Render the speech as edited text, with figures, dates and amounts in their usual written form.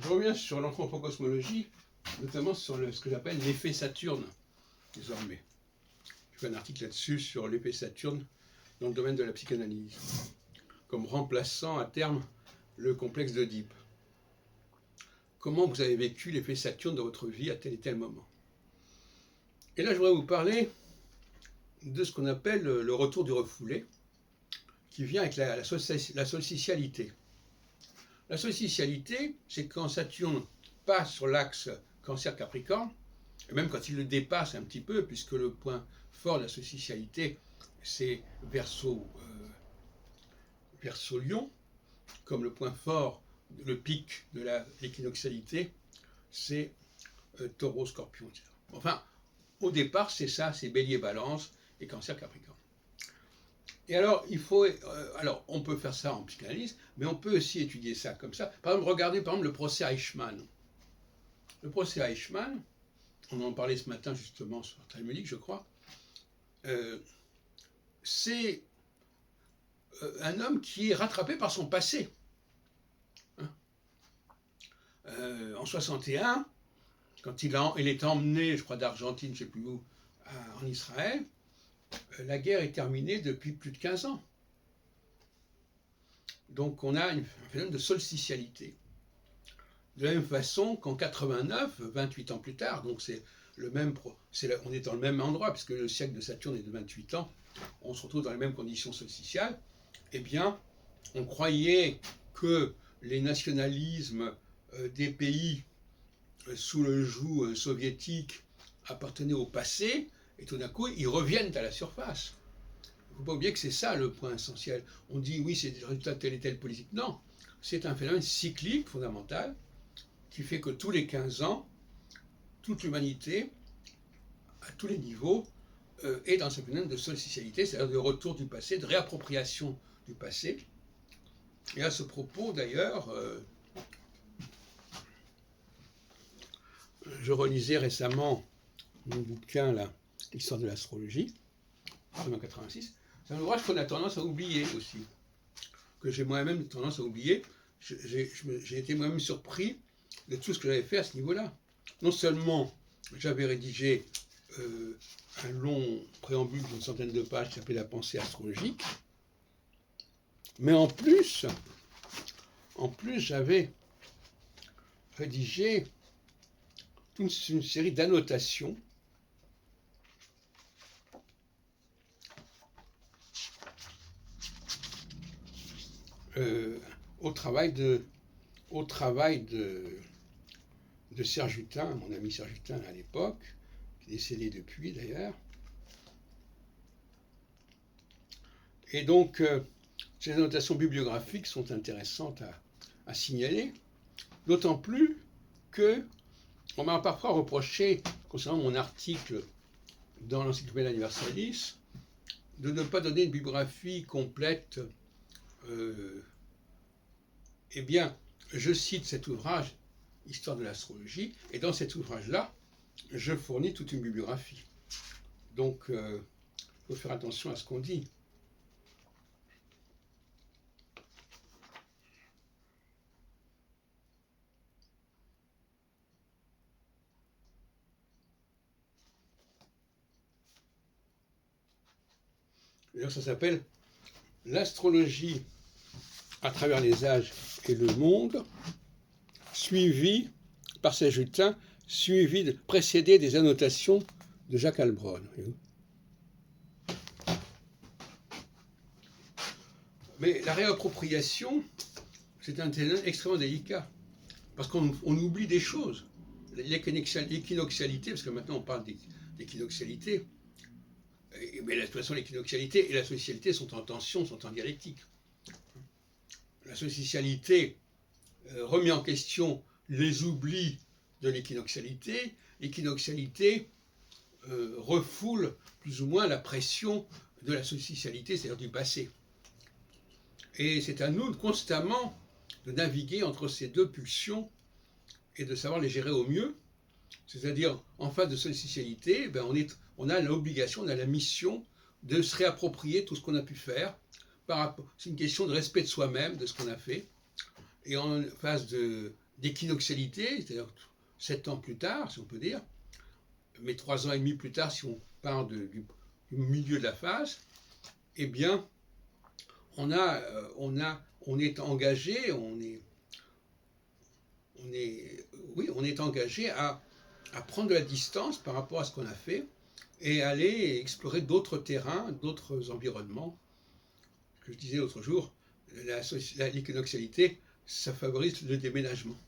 Je reviens sur l'anthropocosmologie, notamment sur ce que j'appelle l'effet Saturne, désormais. Je fais un article là-dessus sur l'effet Saturne dans le domaine de la psychanalyse, comme remplaçant à terme le complexe d'Oedipe. Comment vous avez vécu l'effet Saturne dans votre vie à tel et tel moment? Et là, je voudrais vous parler de ce qu'on appelle le retour du refoulé, qui vient avec la solsticialité. La solsticialité, c'est quand Saturne passe sur l'axe Cancer-Capricorne, et même quand il le dépasse un petit peu, puisque le point fort de la solsticialité, c'est Verseau-Lion, comme le point fort, le pic de l'équinoxialité, c'est Taureau-Scorpion. Enfin, au départ, c'est ça, c'est Bélier-Balance et Cancer-Capricorne. Et alors, alors, on peut faire ça en psychanalyse, mais on peut aussi étudier ça comme ça. Par exemple, regardez le procès Eichmann. Le procès Eichmann, on en parlait ce matin justement sur Talmudique, je crois, c'est un homme qui est rattrapé par son passé. En 61, quand il est emmené, je crois, d'Argentine, je ne sais plus où, en Israël, la guerre est terminée depuis plus de 15 ans. Donc on a un phénomène de solsticialité. De la même façon qu'en 89, 28 ans plus tard, donc on est dans le même endroit, puisque le siècle de Saturne est de 28 ans, on se retrouve dans les mêmes conditions solsticiales, eh bien, on croyait que les nationalismes des pays sous le joug soviétique appartenaient au passé, et tout d'un coup, ils reviennent à la surface. Il ne faut pas oublier que c'est ça le point essentiel. On dit, oui, c'est des résultats de telle et telle politique. Non, c'est un phénomène cyclique fondamental qui fait que tous les 15 ans, toute l'humanité, à tous les niveaux, est dans ce phénomène de solsticialité, c'est-à-dire de retour du passé, de réappropriation du passé. Et à ce propos, d'ailleurs, je relisais récemment mon bouquin, là, L'histoire de l'astrologie, en 1986. C'est un ouvrage qu'on a tendance à oublier aussi, que j'ai moi-même tendance à oublier. J'ai été moi-même surpris de tout ce que j'avais fait à ce niveau-là. Non seulement j'avais rédigé un long préambule d'une centaine de pages qui s'appelait La pensée astrologique, mais en plus j'avais rédigé toute une série d'annotations au travail de Serge Hutin, mon ami Serge Hutin à l'époque, qui est décédé depuis d'ailleurs. Et donc, ces annotations bibliographiques sont intéressantes à signaler, d'autant plus que on m'a parfois reproché, concernant mon article dans l'Encyclopédia Universalis, de ne pas donner une bibliographie complète. Eh bien, je cite cet ouvrage, Histoire de l'astrologie, et dans cet ouvrage-là, je fournis toute une bibliographie. Donc, il faut faire attention à ce qu'on dit. D'ailleurs, ça s'appelle l'astrologie à travers les âges et le monde, suivi par Serge Hutin, précédé des annotations de Jacques Heilbronn. Mais la réappropriation, c'est un terrain extrêmement délicat, parce qu'on oublie des choses. L'équinoxialité, parce que maintenant on parle d'équinoxialité, mais de toute façon l'équinoxialité et la solsticialité sont en tension, sont en dialectique. La solsticialité remet en question les oublis de l'équinoxialité. L'équinoxialité refoule plus ou moins la pression de la solsticialité, c'est-à-dire du passé. Et c'est à nous constamment de naviguer entre ces deux pulsions et de savoir les gérer au mieux. C'est-à-dire, en face de solsticialité, on a l'obligation, on a la mission de se réapproprier tout ce qu'on a pu faire. C'est une question de respect de soi-même, de ce qu'on a fait. Et en phase d'équinoxialité, c'est-à-dire 7 ans plus tard, si on peut dire, mais 3 ans et demi plus tard, si on part du milieu de la phase, eh bien, on est engagé, on est engagé à prendre de la distance par rapport à ce qu'on a fait et aller explorer d'autres terrains, d'autres environnements. Ce que je disais l'autre jour, l'équinoxialité, ça favorise le déménagement.